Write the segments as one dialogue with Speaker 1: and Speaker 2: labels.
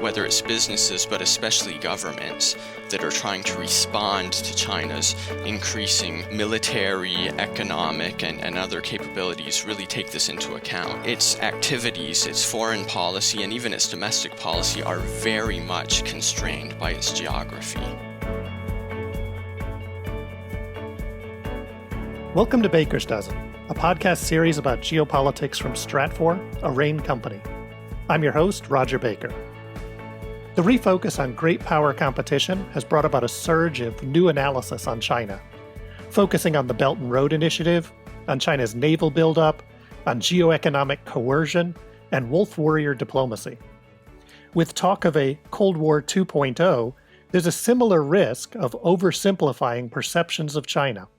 Speaker 1: whether it's businesses, but especially governments, that are trying to respond to China's increasing military, economic, and other capabilities really take this into account. Its activities, its foreign policy, and even its domestic policy are very much constrained by its geography.
Speaker 2: Welcome to Baker's Dozen, a podcast series about geopolitics from Stratfor, a RANE company. I'm your host, Roger Baker. The refocus on great power competition has brought about a surge of new analysis on China, focusing on the Belt and Road Initiative, on China's naval buildup, on geoeconomic coercion, and wolf warrior diplomacy. With talk of a Cold War 2.0, there's a similar risk of oversimplifying perceptions of China,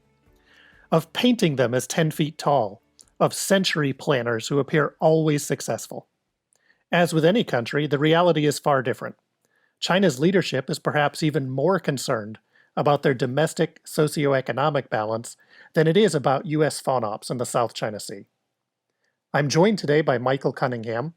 Speaker 2: of painting them as 10 feet tall, of century planners who appear always successful. As with any country, the reality is far different. China's leadership is perhaps even more concerned about their domestic socioeconomic balance than it is about U.S. FONOPs in the South China Sea. I'm joined today by Michael Cunningham,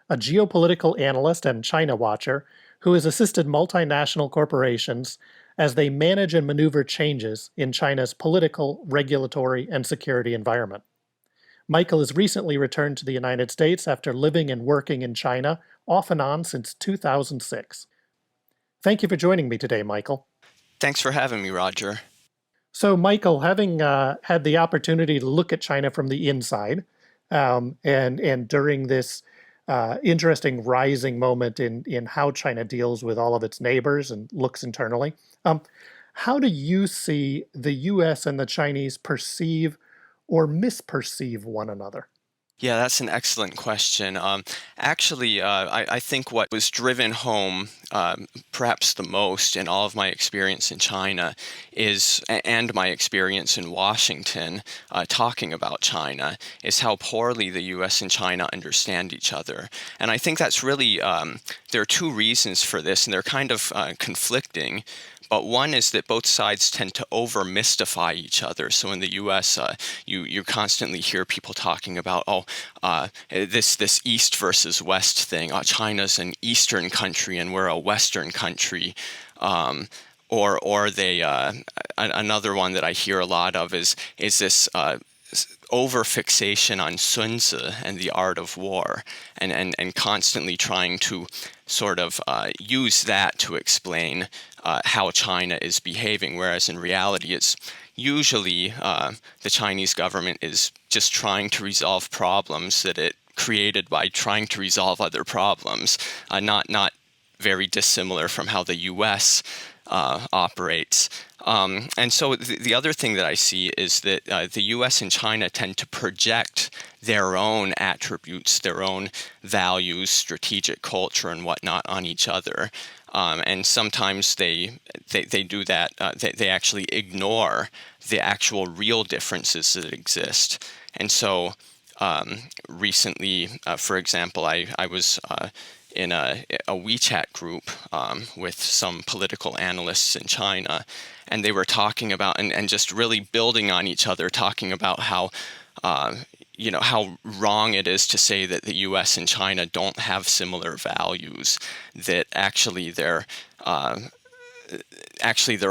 Speaker 2: a geopolitical analyst and China watcher who has assisted multinational corporations as they manage and maneuver changes in China's political, regulatory, and security environment. Michael has recently returned to the United States after living and working in China off and on since 2006. Thank you for joining me today, Michael.
Speaker 1: Thanks for having me, Roger.
Speaker 2: So, Michael, having had the opportunity to look at China from the inside, and during this interesting rising moment in how China deals with all of its neighbors and looks internally, how do you see the U.S. and the Chinese perceive or misperceive one another?
Speaker 1: Yeah, that's an excellent question. I think what was driven home perhaps the most in all of my experience in China and my experience in Washington talking about China, is how poorly the U.S. and China understand each other. And I think that's really, there are two reasons for this, and they're kind of conflicting. But one is that both sides tend to over-mystify each other. So in the U.S., you constantly hear people talking about, this East versus West thing. China's an Eastern country and we're a Western country. Or they another one that I hear a lot of is this over-fixation on Sun Tzu and the art of war, and constantly trying to sort of use that to explain how China is behaving, whereas in reality it's usually the Chinese government is just trying to resolve problems that it created by trying to resolve other problems, not very dissimilar from how the U.S. Operates. And so the other thing that I see is that the U.S. and China tend to project their own attributes, their own values, strategic culture, and whatnot on each other. And sometimes they do that. They actually ignore the actual real differences that exist. And so recently, for example, I was in a WeChat group with some political analysts in China, and they were talking about and just really building on each other, talking about how how wrong it is to say that the U.S. and China don't have similar values, that actually they're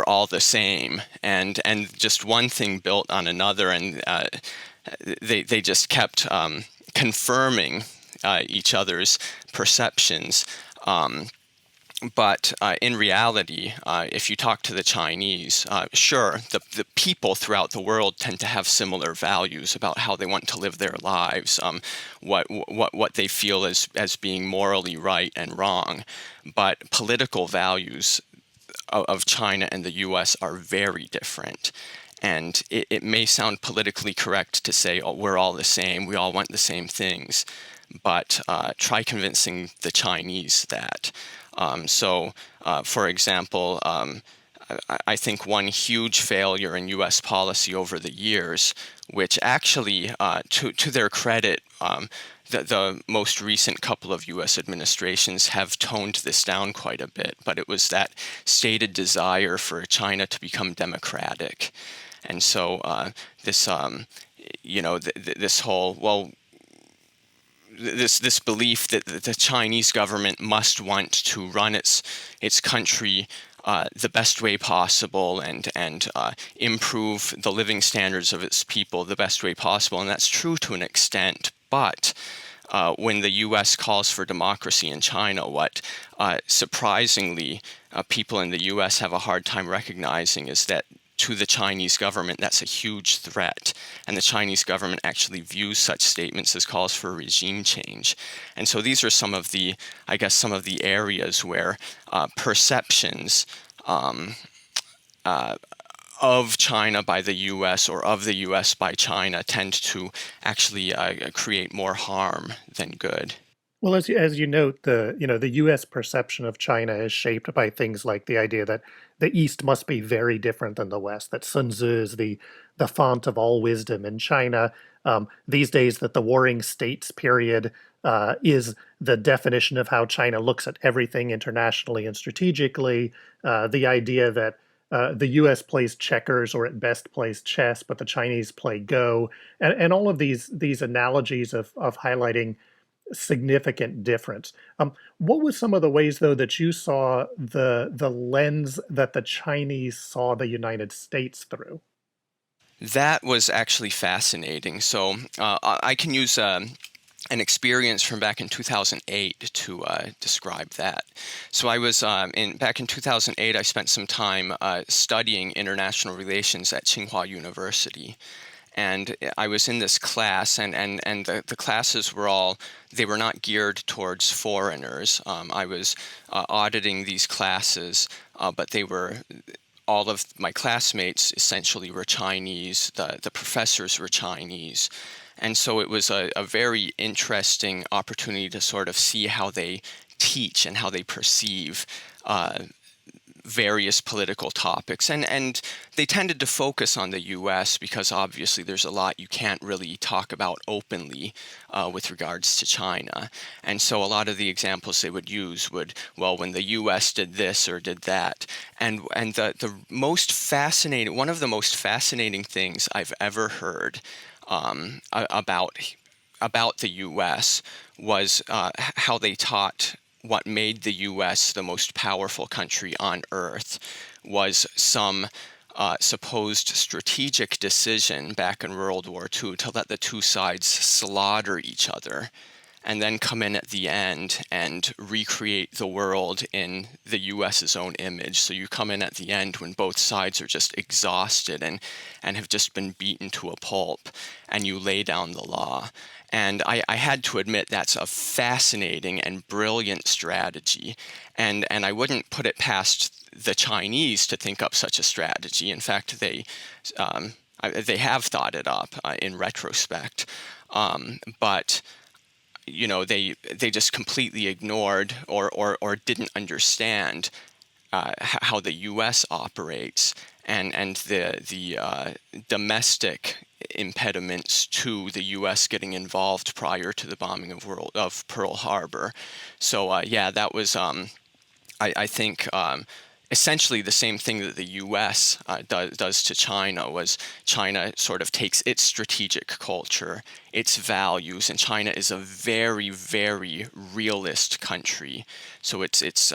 Speaker 1: all the same, and just one thing built on another, and they just kept confirming each other's perceptions. But in reality, if you talk to the Chinese, sure, the people throughout the world tend to have similar values about how they want to live their lives, what they feel as being morally right and wrong. But political values of China and the U.S. are very different. And it may sound politically correct to say, oh, we're all the same, we all want the same things. But try convincing the Chinese that. For example, I think one huge failure in U.S. policy over the years, which actually, to their credit, the most recent couple of U.S. administrations have toned this down quite a bit, but it was that stated desire for China to become democratic. And so this whole, well, this belief that the Chinese government must want to run its country the best way possible and improve the living standards of its people the best way possible, and that's true to an extent. But when the U.S. calls for democracy in China, what surprisingly people in the U.S. have a hard time recognizing is that to the Chinese government, that's a huge threat. And the Chinese government actually views such statements as calls for regime change. And so these are some of the, I guess, some of the areas where perceptions of China by the U.S. or of the U.S. by China tend to actually create more harm than good.
Speaker 2: Well, as you note, the U.S. perception of China is shaped by things like the idea that the East must be very different than the West. That Sun Tzu is the font of all wisdom in China. These days, that the Warring States period is the definition of how China looks at everything internationally and strategically. The idea that the U.S. plays checkers or at best plays chess, but the Chinese play Go, and all of these analogies of highlighting significant difference. What was some of the ways, though, that you saw the lens that the Chinese saw the United States through?
Speaker 1: That was actually fascinating. So I can use an experience from back in 2008 to describe that. So I was back in 2008. I spent some time studying international relations at Tsinghua University. And I was in this class, and the classes they were not geared towards foreigners. I was auditing these classes, but all of my classmates essentially were Chinese. The professors were Chinese. And so it was a very interesting opportunity to sort of see how they teach and how they perceive various political topics. And they tended to focus on the U.S. because obviously there's a lot you can't really talk about openly with regards to China. And so a lot of the examples they would use when the U.S. did this or did that. And the most fascinating, one of the most fascinating things I've ever heard about the U.S. was how they taught what made the U.S. the most powerful country on earth was some supposed strategic decision back in World War II to let the two sides slaughter each other and then come in at the end and recreate the world in the U.S.'s own image. So you come in at the end when both sides are just exhausted and have just been beaten to a pulp, and you lay down the law. And I had to admit that's a fascinating and brilliant strategy. And I wouldn't put it past the Chinese to think up such a strategy. In fact, they have thought it up in retrospect. But they just completely ignored or didn't understand how the U.S. operates and the domestic impediments to the U.S. getting involved prior to the bombing of Pearl Harbor. So that was I think essentially the same thing that the U.S. does to China. Was China sort of takes its strategic culture, its values, and China is a very, very realist country. So it's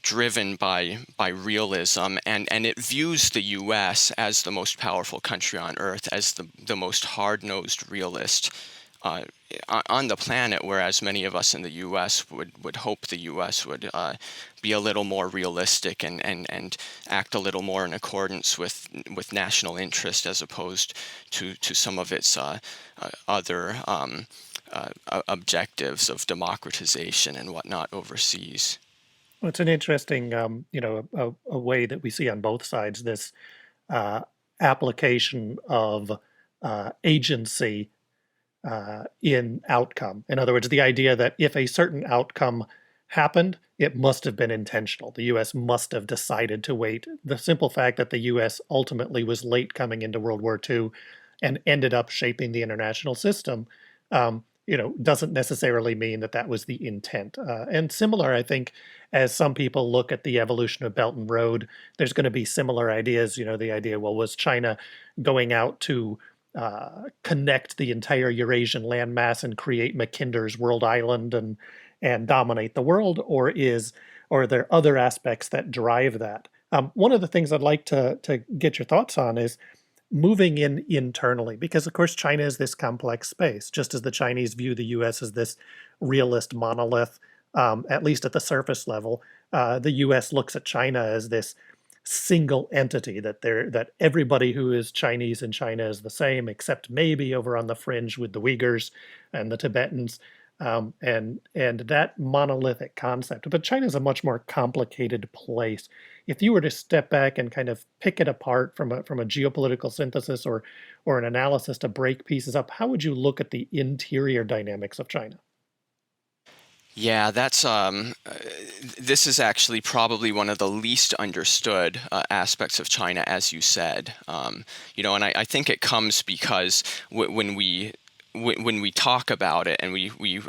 Speaker 1: driven by realism, and it views the U.S. as the most powerful country on earth, as the most hard-nosed realist on the planet, whereas many of us in the U.S. would hope the U.S. would be a little more realistic and act a little more in accordance with national interest as opposed to some of its other objectives of democratization and whatnot overseas.
Speaker 2: Well, it's an interesting, a way that we see on both sides this application of agency in outcome. In other words, the idea that if a certain outcome happened, it must have been intentional. The U.S. must have decided to wait. The simple fact that the U.S. ultimately was late coming into World War II and ended up shaping the international system, doesn't necessarily mean that was the intent. And similar, I think, as some people look at the evolution of Belt and Road, there's going to be similar ideas. The idea, well, was China going out to connect the entire Eurasian landmass and create Mackinder's world island and dominate the world, or are there other aspects that drive that? One of the things I'd like to get your thoughts on is moving in internally, because of course China is this complex space, just as the Chinese view the U.S. as this realist monolith, at least at the surface level. The U.S. looks at China as this single entity, that everybody who is Chinese in China is the same, except maybe over on the fringe with the Uyghurs and the Tibetans, and that monolithic concept. But China is a much more complicated place. If you were to step back and kind of pick it apart from a geopolitical synthesis or an analysis to break pieces up, how would you look at the interior dynamics of China?
Speaker 1: Yeah, this is actually probably one of the least understood aspects of China, as you said. And I think it comes because when we talk about it and we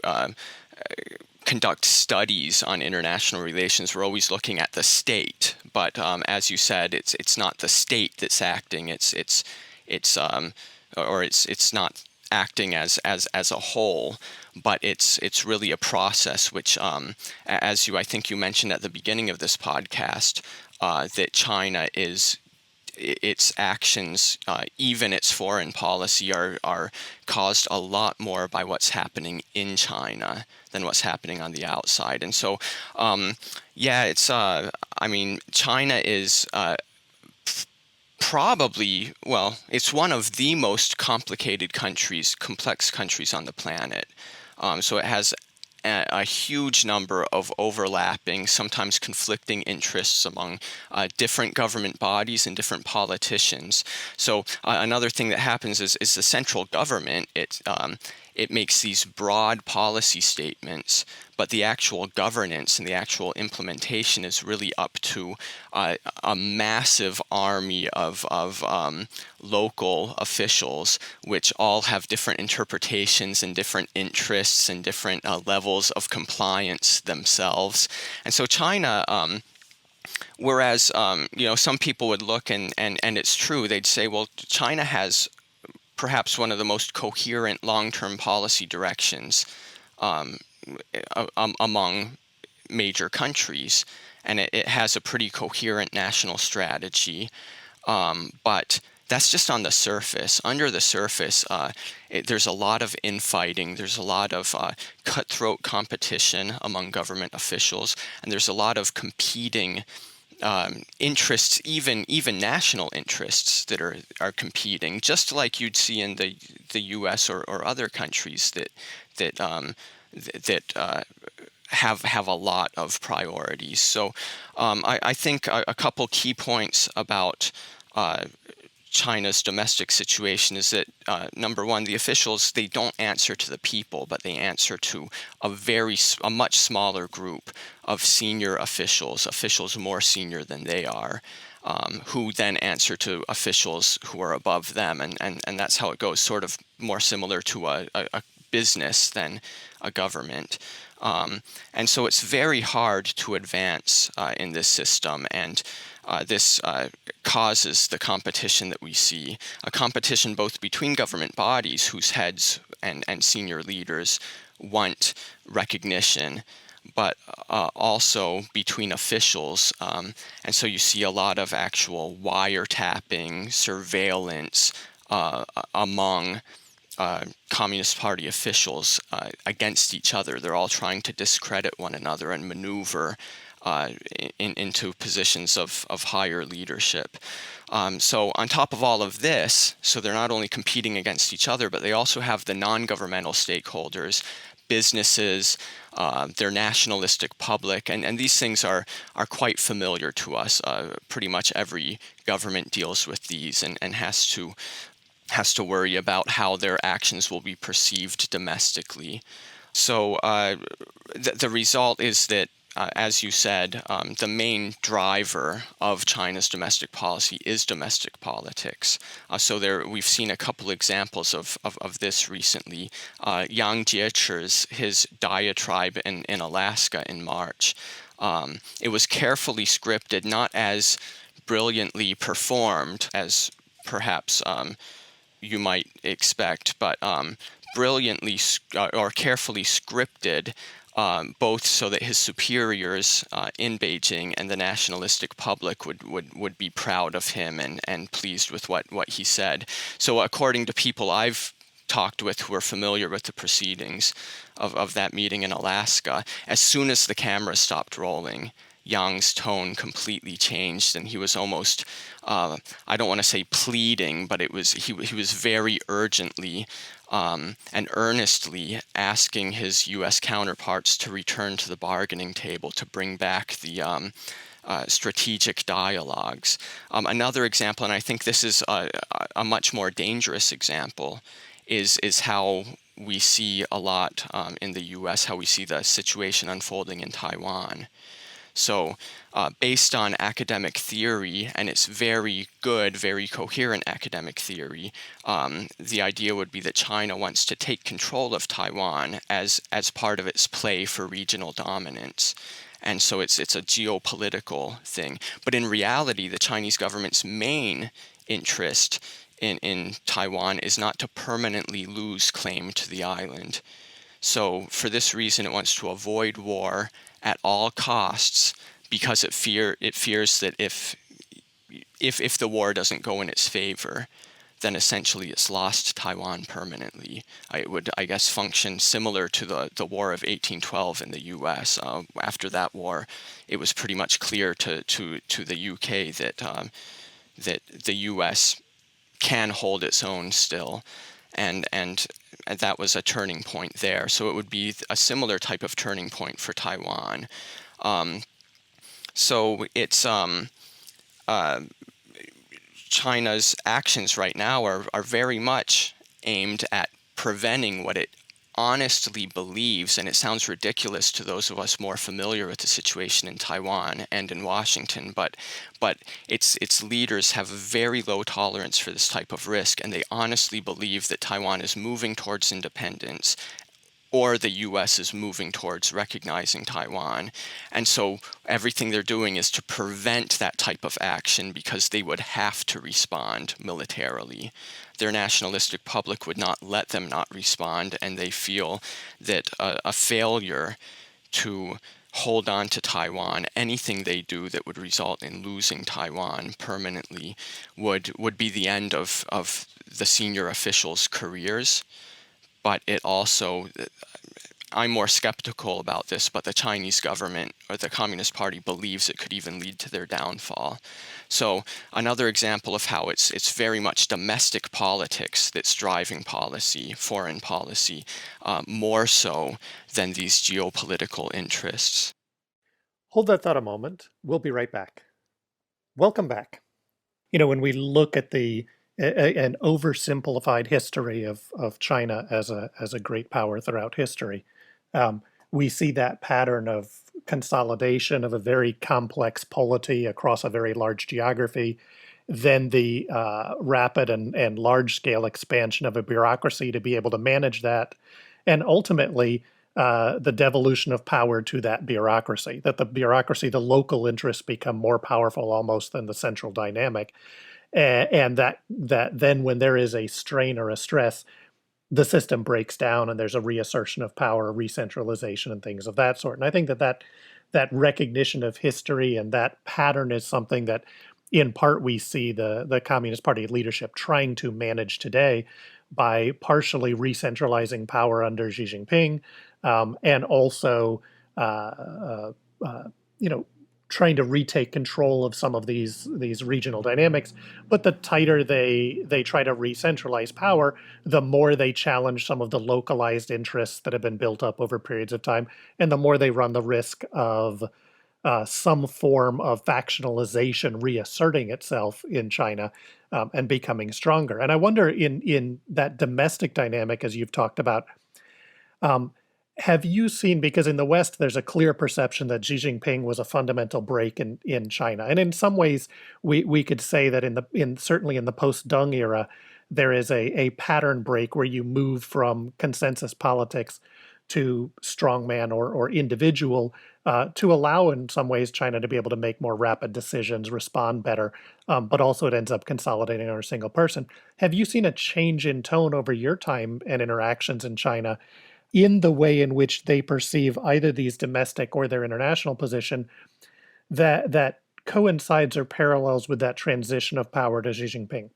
Speaker 1: conduct studies on international relations, we're always looking at the state. But as you said, it's not the state that's acting. It's not acting as a whole, but it's really a process which, I think you mentioned at the beginning of this podcast, that China its actions, even its foreign policy, are caused a lot more by what's happening in China than what's happening on the outside. And so, China is it's one of the most complicated countries, complex countries on the planet. So it has a huge number of overlapping, sometimes conflicting interests among different government bodies and different politicians. So another thing that happens is the central government, it makes these broad policy statements, but the actual governance and the actual implementation is really up to a massive army of local officials, which all have different interpretations and different interests and different levels of compliance themselves. And so China, whereas some people would look and it's true, they'd say, well, China has perhaps one of the most coherent long-term policy directions among major countries, and it has a pretty coherent national strategy. But that's just on the surface. Under the surface, there's a lot of infighting. There's a lot of cutthroat competition among government officials, and there's a lot of competing interests, even national interests that are competing, just like you'd see in the U.S. or other countries that have a lot of priorities. So I think a couple key points about China's domestic situation is that, number one, the officials, they don't answer to the people, but they answer to a much smaller group of senior officials more senior than they are, who then answer to officials who are above them. And that's how it goes, sort of more similar to a business than a government. And so it's very hard to advance in this system, and this causes the competition that we see, a competition both between government bodies whose heads and senior leaders want recognition, but also between officials. And so you see a lot of actual wiretapping, surveillance among Communist Party officials against each other. They're all trying to discredit one another and maneuver into positions of higher leadership. So on top of all of this, so they're not only competing against each other, but they also have the non-governmental stakeholders, businesses, their nationalistic public, and these things are quite familiar to us. Pretty much every government deals with these and has to worry about how their actions will be perceived domestically. So the result is that, as you said, the main driver of China's domestic policy is domestic politics. So we've seen a couple examples of this recently. Yang Jiechi's, his diatribe in Alaska in March, it was carefully scripted, not as brilliantly performed as perhaps you might expect, but brilliantly or carefully scripted, both so that his superiors in Beijing and the nationalistic public would be proud of him and pleased with what he said. So according to people I've talked with who are familiar with the proceedings of that meeting in Alaska, as soon as the camera stopped rolling, Yang's tone completely changed, and he was almost, I don't want to say pleading, but he was very urgently and earnestly asking his U.S. counterparts to return to the bargaining table to bring back the strategic dialogues. Another example, and I think this is a much more dangerous example, is how we see a lot in the U.S., how we see the situation unfolding in Taiwan. So based on academic theory, and it's very good, very coherent academic theory, the idea would be that China wants to take control of Taiwan as part of its play for regional dominance. And so it's a geopolitical thing. But in reality, the Chinese government's main interest in Taiwan is not to permanently lose claim to the island. So for this reason, it wants to avoid war at all costs, because it fears that if the war doesn't go in its favor, then essentially it's lost Taiwan permanently. It would, I guess, function similar to the War of 1812 in the U.S. After that war, it was pretty much clear to the U.K. that the U.S. can hold its own still, and that was a turning point there. So it would be a similar type of turning point for Taiwan. So it's China's actions right now are very much aimed at preventing what it honestly believes, and it sounds ridiculous to those of us more familiar with the situation in Taiwan and in Washington, but its leaders have a very low tolerance for this type of risk, and they honestly believe that Taiwan is moving towards independence, or the U.S. is moving towards recognizing Taiwan. And so everything they're doing is to prevent that type of action, because they would have to respond militarily. Their nationalistic public would not let them not respond, and they feel that a failure to hold on to Taiwan, anything they do that would result in losing Taiwan permanently, would be the end of the senior officials' careers. But it also, I'm more skeptical about this, but the Chinese government or the Communist Party believes it could even lead to their downfall. So another example of how it's very much domestic politics that's driving policy, foreign policy, more so than these geopolitical interests.
Speaker 2: Hold that thought a moment. We'll be right back. Welcome back. When we look at an oversimplified history of China as a great power throughout history, we see that pattern of consolidation of a very complex polity across a very large geography, then the rapid and large-scale expansion of a bureaucracy to be able to manage that, and ultimately the devolution of power to that bureaucracy, that the local interests become more powerful almost than the central dynamic. And that then when there is a strain or a stress, the system breaks down and there's a reassertion of power, a re-centralization, and things of that sort. And I think that recognition of history and that pattern is something that, in part, we see the Communist Party leadership trying to manage today by partially re-centralizing power under Xi Jinping, and also, trying to retake control of some of these regional dynamics. But the tighter they try to re-centralize power, the more they challenge some of the localized interests that have been built up over periods of time, and the more they run the risk of some form of factionalization reasserting itself in China, and becoming stronger. And I wonder, in that domestic dynamic, as you've talked about, have you seen, because in the West, there's a clear perception that Xi Jinping was a fundamental break in China. And in some ways, we could say that certainly in the post-Deng era, there is a pattern break where you move from consensus politics to strongman or individual to allow, in some ways, China to be able to make more rapid decisions, respond better, but also it ends up consolidating on a single person. Have you seen a change in tone over your time and interactions in China in the way in which they perceive either these domestic or their international position that coincides or parallels with that transition of power to Xi Jinping?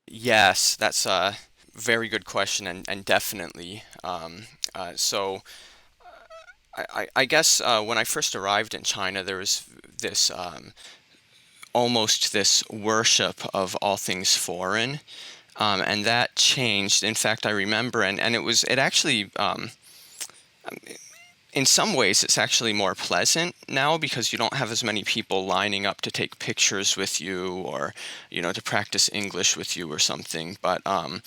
Speaker 1: Yes, that's a very good question, and definitely. So I guess when I first arrived in China, there was this almost this worship of all things foreign, and that changed. In fact, I remember, and it actually in some ways, it's actually more pleasant now because you don't have as many people lining up to take pictures with you or, to practice English with you or something. But on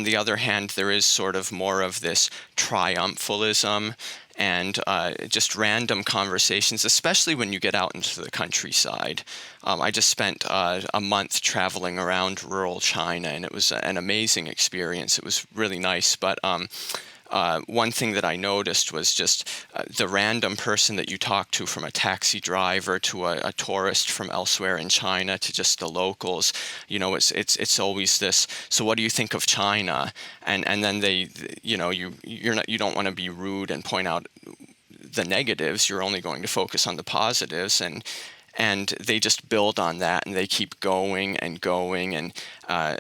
Speaker 1: the other hand, there is sort of more of this triumphalism and just random conversations, especially when you get out into the countryside. I just spent a month traveling around rural China, and it was an amazing experience. It was really nice, but one thing that I noticed was just the random person that you talk to, from a taxi driver to a tourist from elsewhere in China to just the locals. It's always this. So what do you think of China? And then they, you don't want to be rude and point out the negatives. You're only going to focus on the positives, and they just build on that, and they keep going and going and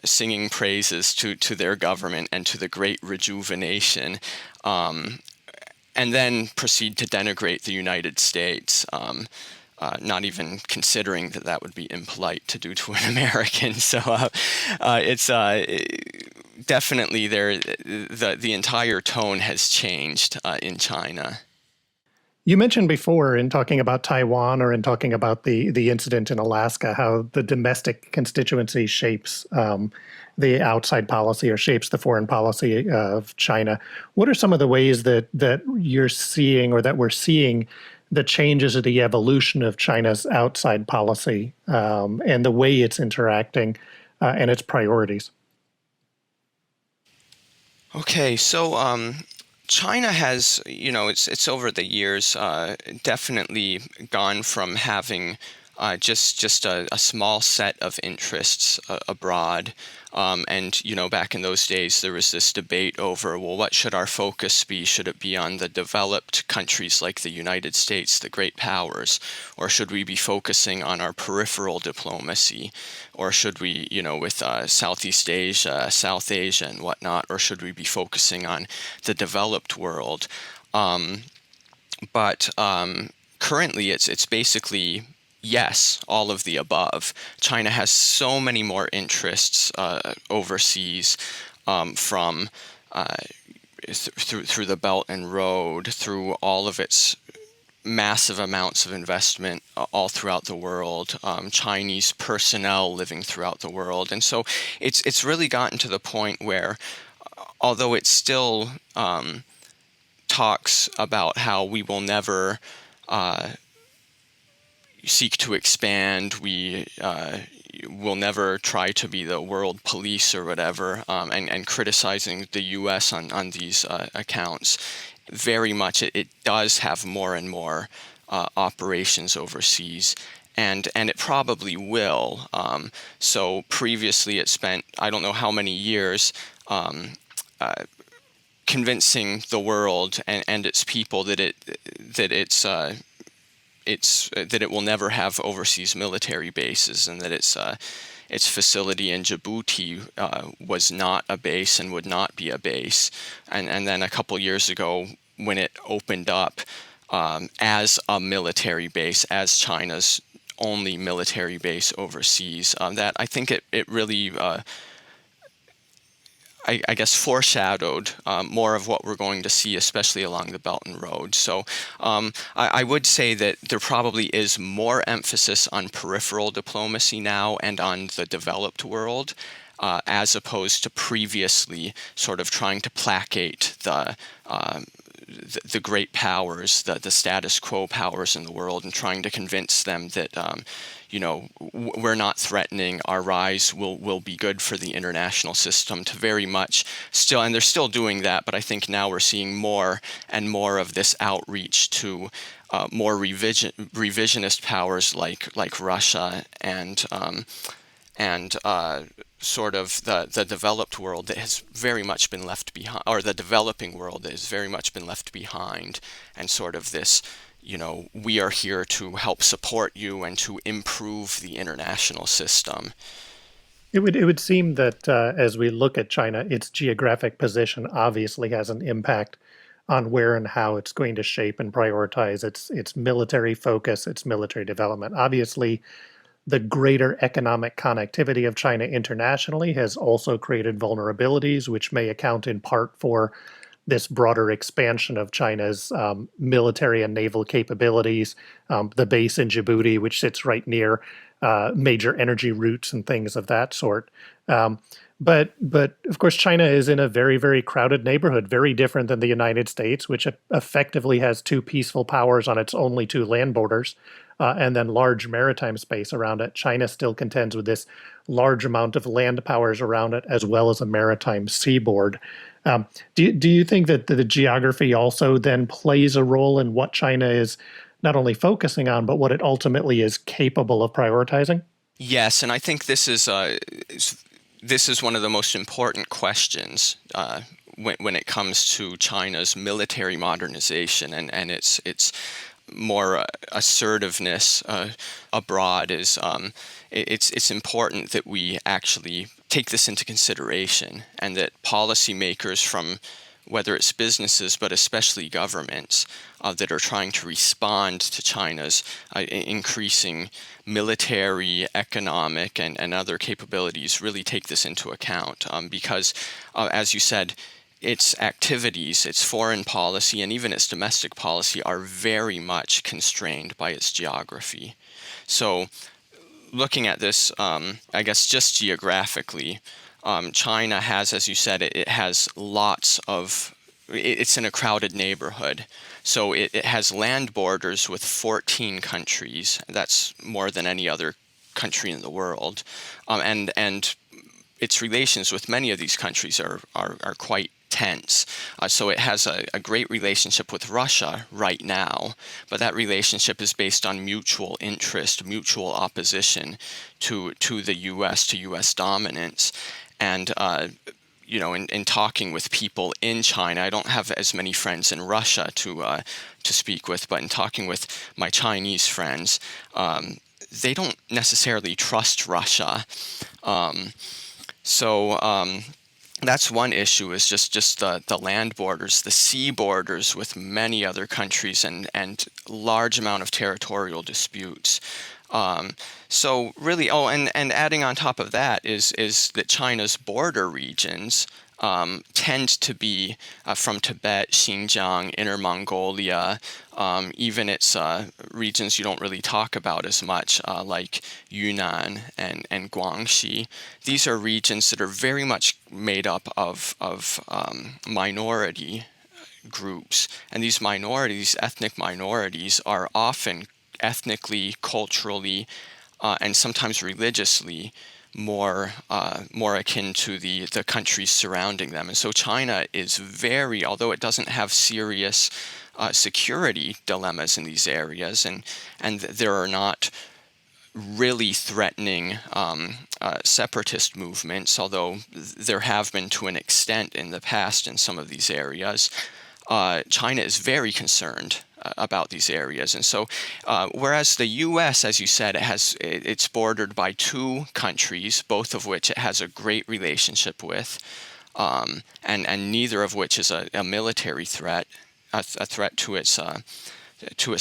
Speaker 1: singing praises to their government and to the great rejuvenation, and then proceed to denigrate the United States, not even considering that would be impolite to do to an American. So it's definitely there. The entire tone has changed in China.
Speaker 2: You mentioned before, in talking about Taiwan or in talking about the incident in Alaska, how the domestic constituency shapes the outside policy or shapes the foreign policy of China. What are some of the ways that you're seeing, or that we're seeing, the changes or the evolution of China's outside policy and the way it's interacting and its priorities?
Speaker 1: Okay, so China has, it's over the years definitely gone from having just a small set of interests abroad. And, back in those days, there was this debate over, well, what should our focus be? Should it be on the developed countries like the United States, the great powers? Or should we be focusing on our peripheral diplomacy? Or should we, with Southeast Asia, South Asia, and whatnot? Or should we be focusing on the developed world? But currently, it's basically yes, all of the above. China has so many more interests overseas, from through the Belt and Road, through all of its massive amounts of investment all throughout the world, Chinese personnel living throughout the world, and so it's really gotten to the point where, although it still talks about how we will never seek to expand, we will never try to be the world police or whatever, and criticizing the U.S. on these accounts. Very much it does have more and more operations overseas, and it probably will. So previously it spent, I don't know how many years, convincing the world and its people that it will never have overseas military bases, and that its facility in Djibouti was not a base and would not be a base. And then a couple years ago, when it opened up as a military base, as China's only military base overseas, that I think it really I guess foreshadowed more of what we're going to see, especially along the Belt and Road. So I would say that there probably is more emphasis on peripheral diplomacy now and on the developed world, as opposed to previously sort of trying to placate the great powers, the status quo powers in the world, and trying to convince them that we're not threatening. Our rise will be good for the international system. To very much still, and they're still doing that, but I think now we're seeing more and more of this outreach to more revisionist powers like Russia and sort of the developed world that has very much been left behind, or the developing world that has very much been left behind, and sort of this, we are here to help support you and to improve the international system.
Speaker 2: It would seem that as we look at China, its geographic position obviously has an impact on where and how it's going to shape and prioritize its military focus, its military development. Obviously, the greater economic connectivity of China internationally has also created vulnerabilities, which may account in part for this broader expansion of China's military and naval capabilities. The base in Djibouti, which sits right near major energy routes and things of that sort. But of course, China is in a very, very crowded neighborhood, very different than the United States, which effectively has two peaceful powers on its only two land borders, and then large maritime space around it. China still contends with this large amount of land powers around it, as well as a maritime seaboard. Do you think that the geography also then plays a role in what China is not only focusing on, but what it ultimately is capable of prioritizing?
Speaker 1: Yes, and I think this is one of the most important questions when it comes to China's military modernization and its more assertiveness abroad. It's important that we actually take this into consideration, and that policymakers, from whether it's businesses but especially governments that are trying to respond to China's increasing military, economic, and other capabilities, really take this into account, because as you said, its activities, its foreign policy, and even its domestic policy are very much constrained by its geography. So looking at this, I guess just geographically, China has, as you said, it has lots of, it's in a crowded neighborhood. So it has land borders with 14 countries. That's more than any other country in the world. And its relations with many of these countries are quite tense. So it has a great relationship with Russia right now, but that relationship is based on mutual interest, mutual opposition to the U.S., to U.S. dominance. And in talking with people in China, I don't have as many friends in Russia to speak with, but in talking with my Chinese friends, they don't necessarily trust Russia. That's one issue, is just the land borders, the sea borders with many other countries, and large amount of territorial disputes. So really, and adding on top of that is that China's border regions tend to be from Tibet, Xinjiang, Inner Mongolia, even its regions you don't really talk about as much, like Yunnan and Guangxi. These are regions that are very much made up of minority groups, and these minorities, ethnic minorities, are often ethnically, culturally, and sometimes religiously more akin to the countries surrounding them. And so China is although it doesn't have serious security dilemmas in these areas, and there are not really threatening separatist movements, although there have been to an extent in the past in some of these areas, China is very concerned about these areas. And so whereas the U.S., as you said, it's bordered by two countries, both of which it has a great relationship with, and neither of which is a military threat, a threat to its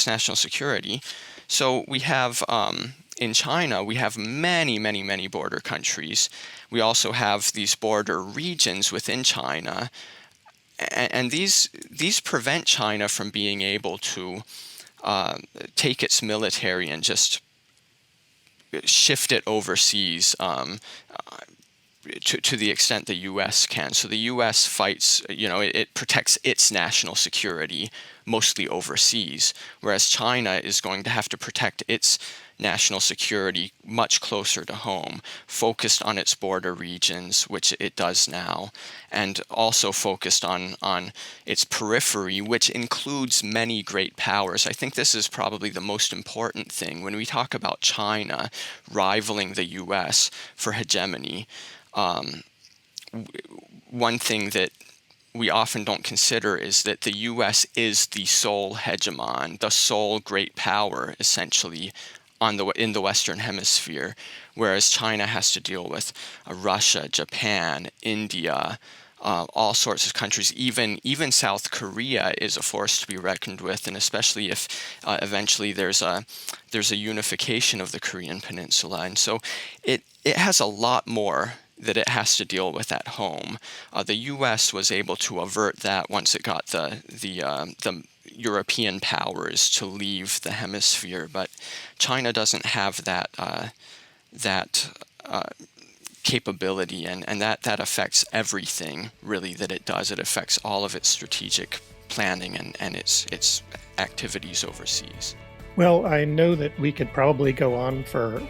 Speaker 1: national security. So we have in China, we have many, many, many border countries. We also have these border regions within China. And these prevent China from being able to take its military and just shift it overseas to the extent the U.S. can. So the U.S. fights, it protects its national security mostly overseas, whereas China is going to have to protect its national security much closer to home, focused on its border regions, which it does now, and also focused on its periphery, which includes many great powers. I think this is probably the most important thing. When we talk about China rivaling the U.S. for hegemony, one thing that we often don't consider is that the U.S. is the sole hegemon, the sole great power, essentially, in the Western Hemisphere, whereas China has to deal with Russia, Japan, India, all sorts of countries. Even South Korea is a force to be reckoned with, and especially if eventually there's a unification of the Korean Peninsula. And so it has a lot more that it has to deal with at home. The U.S. was able to avert that once it got the European powers to leave the hemisphere, but China doesn't have that capability, and that affects everything really that it does. It affects all of its strategic planning and its activities overseas.
Speaker 2: Well, I know that we could probably go on for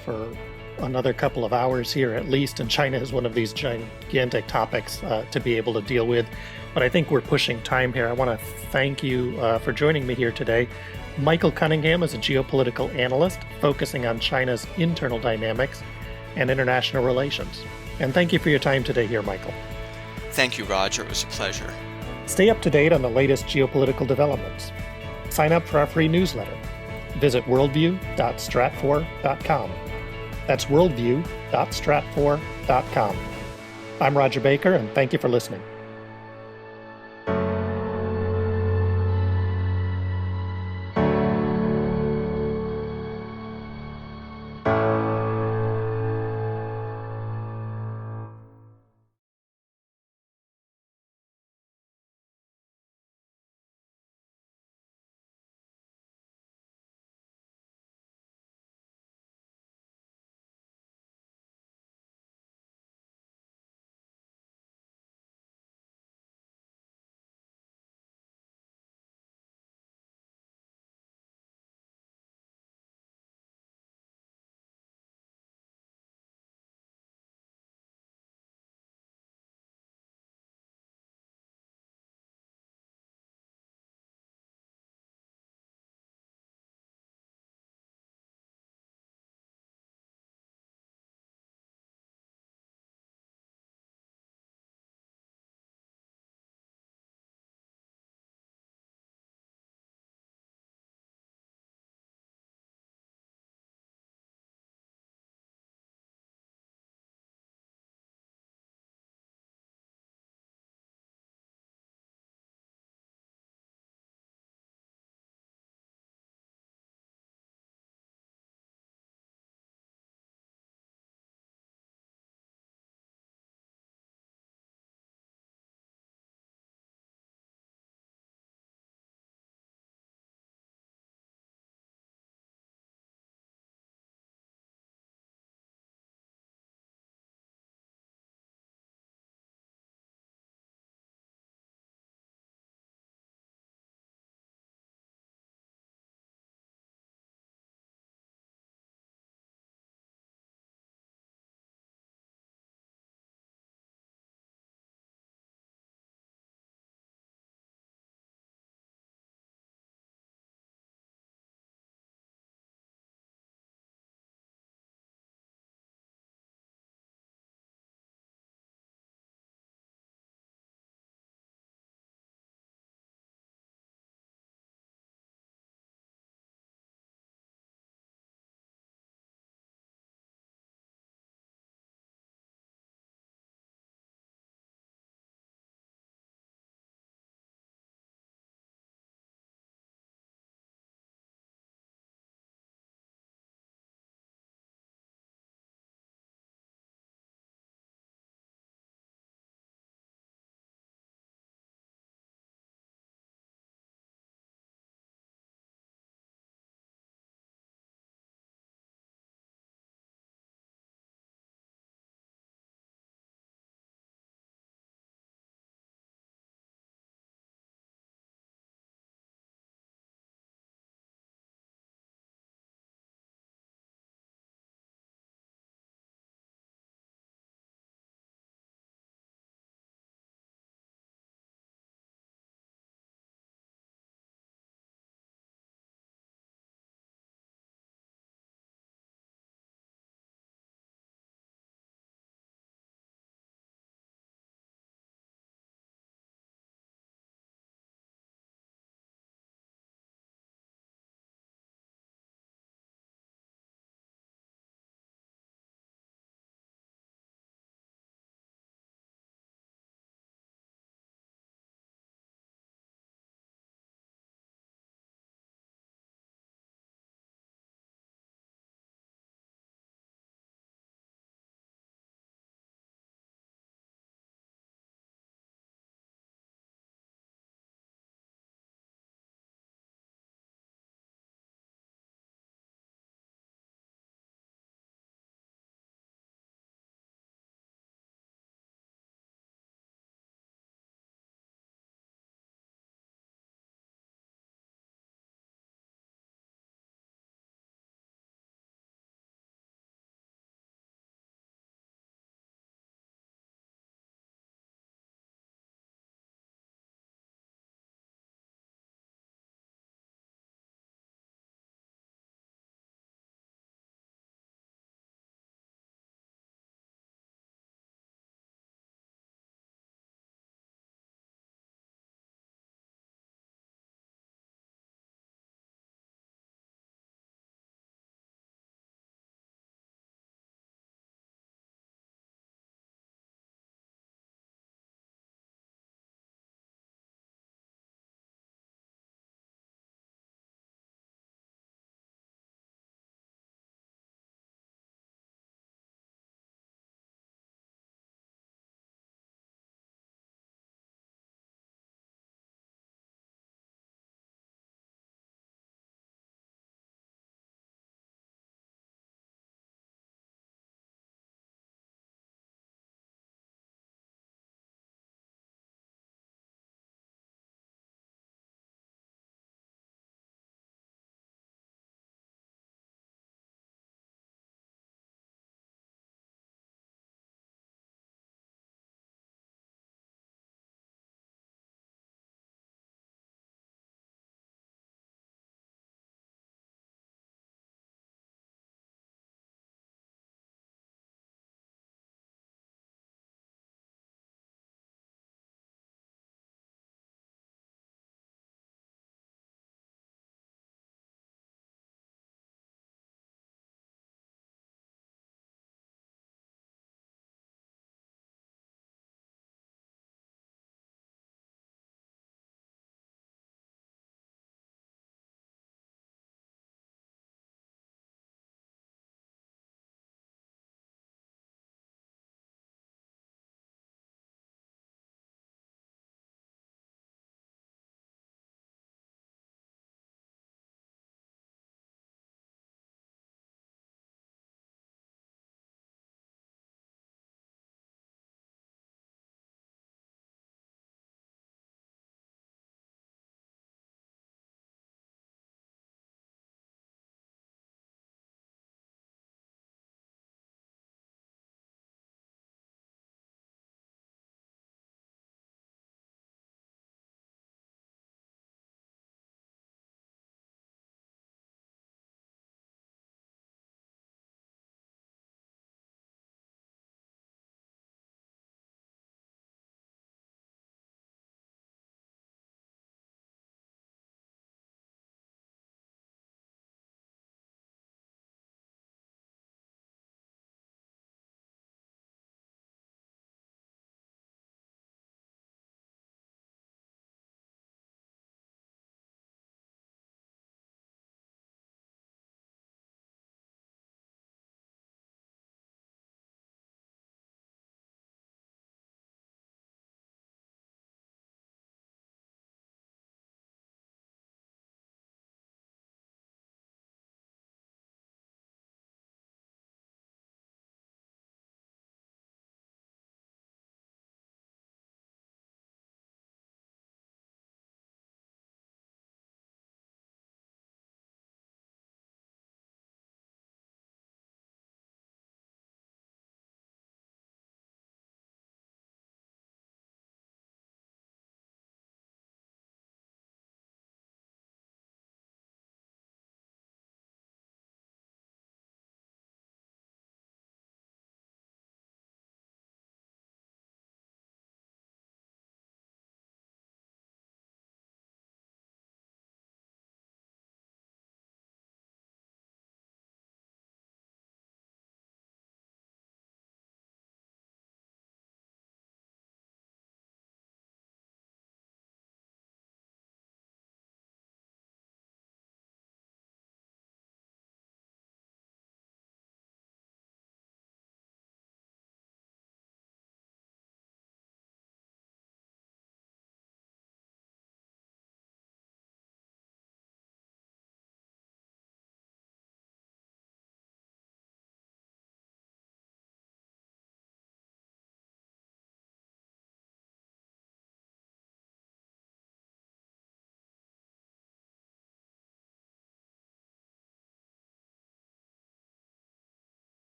Speaker 2: another couple of hours here at least, and China is one of these gigantic topics to be able to deal with. But I think we're pushing time here. I want to thank you for joining me here today. Michael Cunningham is a geopolitical analyst focusing on China's internal dynamics and international relations. And thank you for your time today here, Michael.
Speaker 1: Thank you, Roger. It was a pleasure.
Speaker 2: Stay up to date on the latest geopolitical developments. Sign up for our free newsletter. Visit worldview.stratfor.com. That's worldview.stratfor.com. I'm Roger Baker, and thank you for listening.